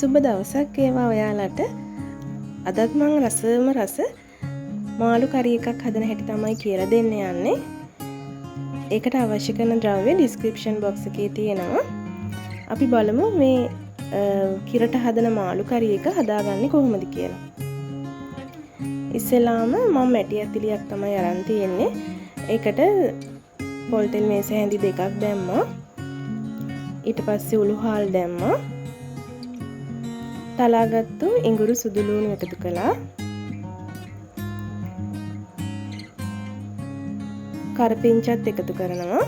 සුබ දවසක් වේවා ඔයාලට. අදත් මම රසම රස මාළු කරි එකක් හදන හැටි තමයි කියලා දෙන්න යන්නේ. ඒකට අවශ්‍ය කරන ද්‍රව්‍ය ඩිස්ක්‍රිප්ෂන් බොක්ස් එකේ තියෙනවා. අපි බලමු මේ කිරට හදන මාළු කරි එක හදාගන්නේ කොහොමද කියලා. ඉස්සෙල්ලාම මම මැටි ඇතිලියක් තමයි අරන් තියෙන්නේ. ඒකට පොල් තෙල් මේස හැඳි දෙකක් දැම්මා. ඊට පස්සේ උළු හාල් දැම්මා. තලාගත්තු ඉඟුරු සුදු ලුණු එකතු කළා. කරපිංචත් එකතු කරනවා.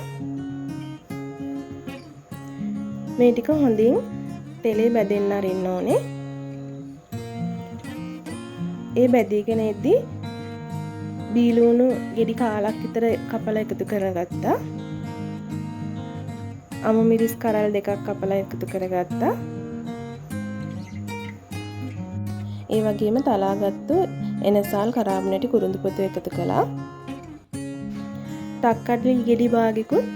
මේ ටික හොඳින් තෙලේ බැදෙන්න අරින්න ඕනේ. ඒ බැදීගෙන එද්දී බීලුණු ගෙඩි කාලක් විතර කපලා එකතු කරගත්තා. අමු මිරිස් කරල් දෙකක් කපලා එකතු කරගත්තා. ඒ වගේම තලාගත්තු එනසල් කරාබනටි කුරුඳු පොතු එකතු කළා. තක්කඩලි ගෙඩි භාගිකුත්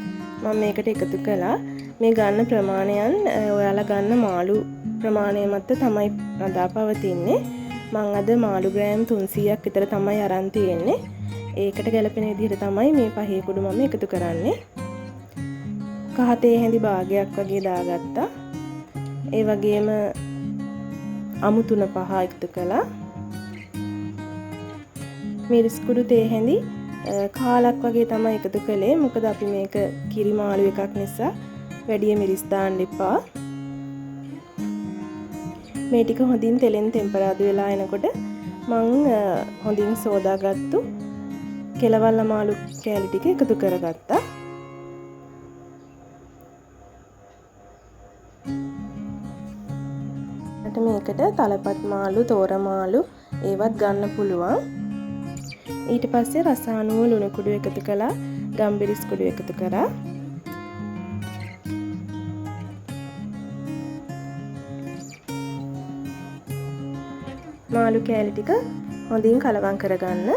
මම මේකට එකතු කළා. මේ ගන්න ප්‍රමාණයන් ඔයාලා ගන්න මාළු ප්‍රමාණය මත තමයි රඳා පවතින්නේ. මම අද මාළු ග්‍රෑම් 300ක් විතර තමයි අරන් තියෙන්නේ. ඒකට ගැලපෙන විදිහට තමයි මේ පහේ කුඩු මම එකතු කරන්නේ. කහ තේ හැඳි භාගයක් වගේ දාගත්තා. ඒ වගේම අමු තුන පහ එකතු කළා. මිරිස් කුඩු තේ හැඳි කාලක් වගේ තමයි එකතු කළේ. මොකද අපි මේක කිරි මාළු එකක් නිසා වැඩි මිරිස් දාන්න එපා. මේ ටික හොඳින් තෙලෙන් ටෙම්පරාදු වෙලා එනකොට මම හොඳින් සෝදාගත්තු කෙලවල්ල මාළු කෑලි ටික එකතු කරගත්තා. මේකට තලපත් මාළු, තෝර මාළු ඒවත් ගන්න පුළුවන්. ඊට පස්සේ රසානුව ලුණු කුඩු එකතු කළා, ගම්බිරිස් කුඩු එකතු කරා. මාළු කෑලි ටික හොඳින් කලවම් කරගන්න.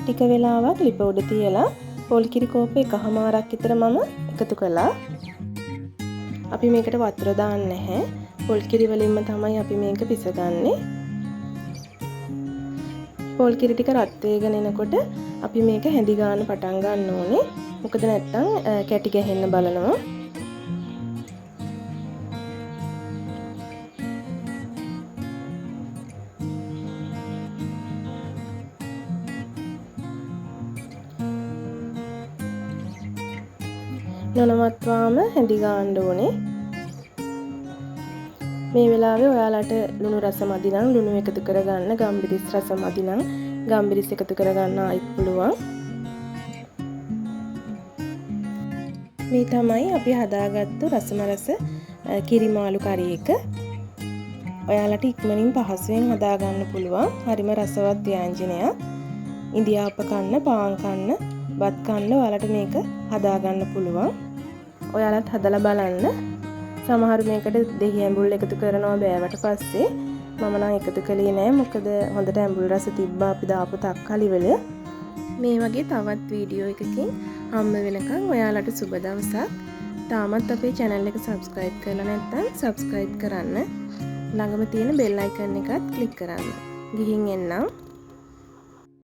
ටික වෙලාවක් ලිප උඩ තියලා පොල් කිරි කෝප්ප එකහමාරක් විතර මම එකතු කළා. අපි මේකට වතුර දාන්නේ නැහැ. පොල් කිරි වලින්ම තමයි අපි මේක පිසගන්නේ. පොල් කිරි ටික රත් වෙගෙන එනකොට අපි මේක හැඳි ගන්න පටන් ගන්න ඕනේ. මොකද නැත්තම් කැටි ගැහෙන්න බලනවා. නොනවත්වාම හැඳි ගන්න ඕනේ. මේ වෙලාවේ ඔයාලට ලුණු රස මදි නම් ලුණු එකතු කරගන්න, ගම්බිරිස් රස මදි නම් ගම්බිරිස් එකතු කරගන්න ආයිත් පුළුවන්. මේ තමයි අපි හදාගත්තු රසම රස කිරි මාළු කරි එක. ඔයාලට ඉක්මනින් පහසුවෙන් හදාගන්න පුළුවන්. හරිම රසවත් ව්‍යංජනයක්. ඉන්දියාප කන්න, පාන් කන්න, බත් කන්න ඔයාලට මේක හදාගන්න පුළුවන්. ඔයාලත් හදලා බලන්න. සමහර මේකට දෙහි ඇඹුල් එකතු කරනවා බෑවට පස්සේ. මම නම් එකතු කළේ නෑ. මොකද හොඳට ඇඹුල් රස තිබ්බා අපි දාපු තක්කාලි වල. මේ වගේ තවත් වීඩියෝ එකකින් හම්බ වෙනකන් ඔයාලට සුබ දවසක්. තාමත් අපේ channel එක subscribe කරලා නැත්නම් subscribe කරන්න. ළඟම තියෙන bell icon එකත් click කරන්න. ගිහින් එන්නම්.